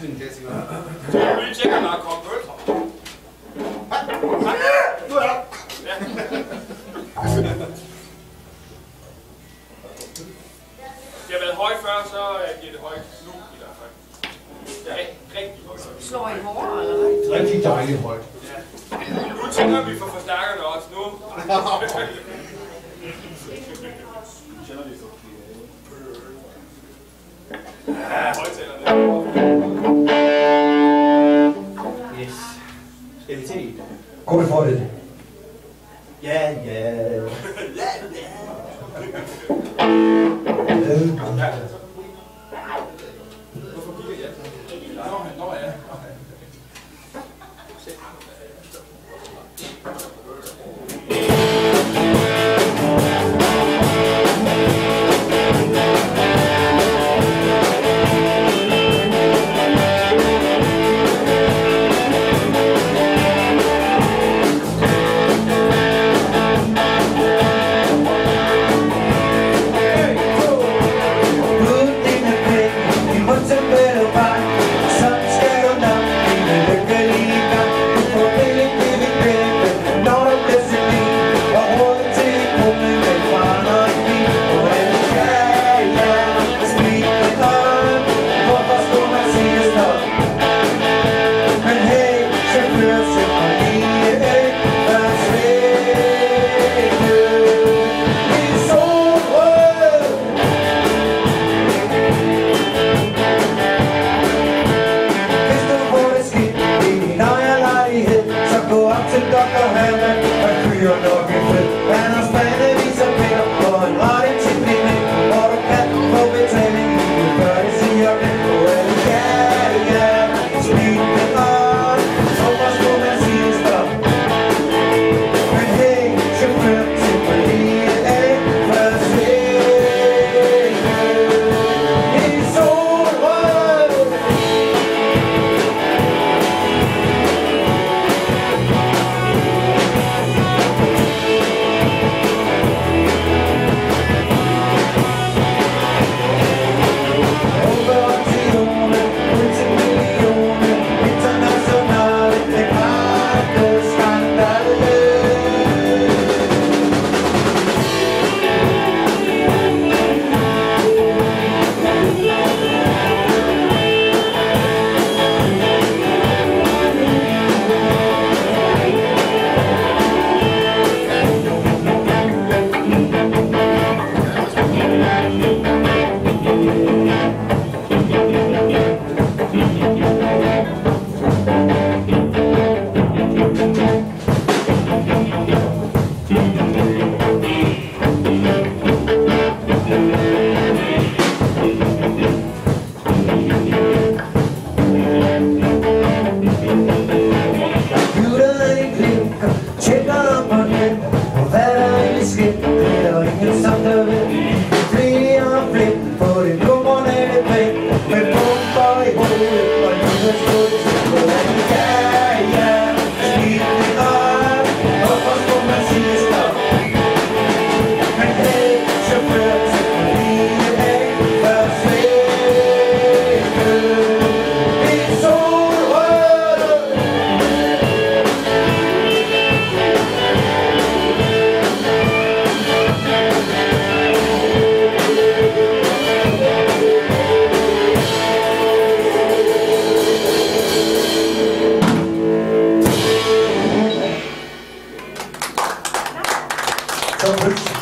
en klassiker. Så jeg vil lige tjekke, om der er kommet øl. Nu er der. Det har været højt før, så bliver det højt nu i hvert fald. Ja, rigtig højt. Slår I hårdere, eller hvad? Rigtig dejligt højt. Ja. Nu tænker vi for forstærkerne også. Nu. Kender vi så. Ja, højtalerne. Yes. Skal vi til? Gå for det. Ja, ja. Hvorfor kigger jeg? Nå ja. So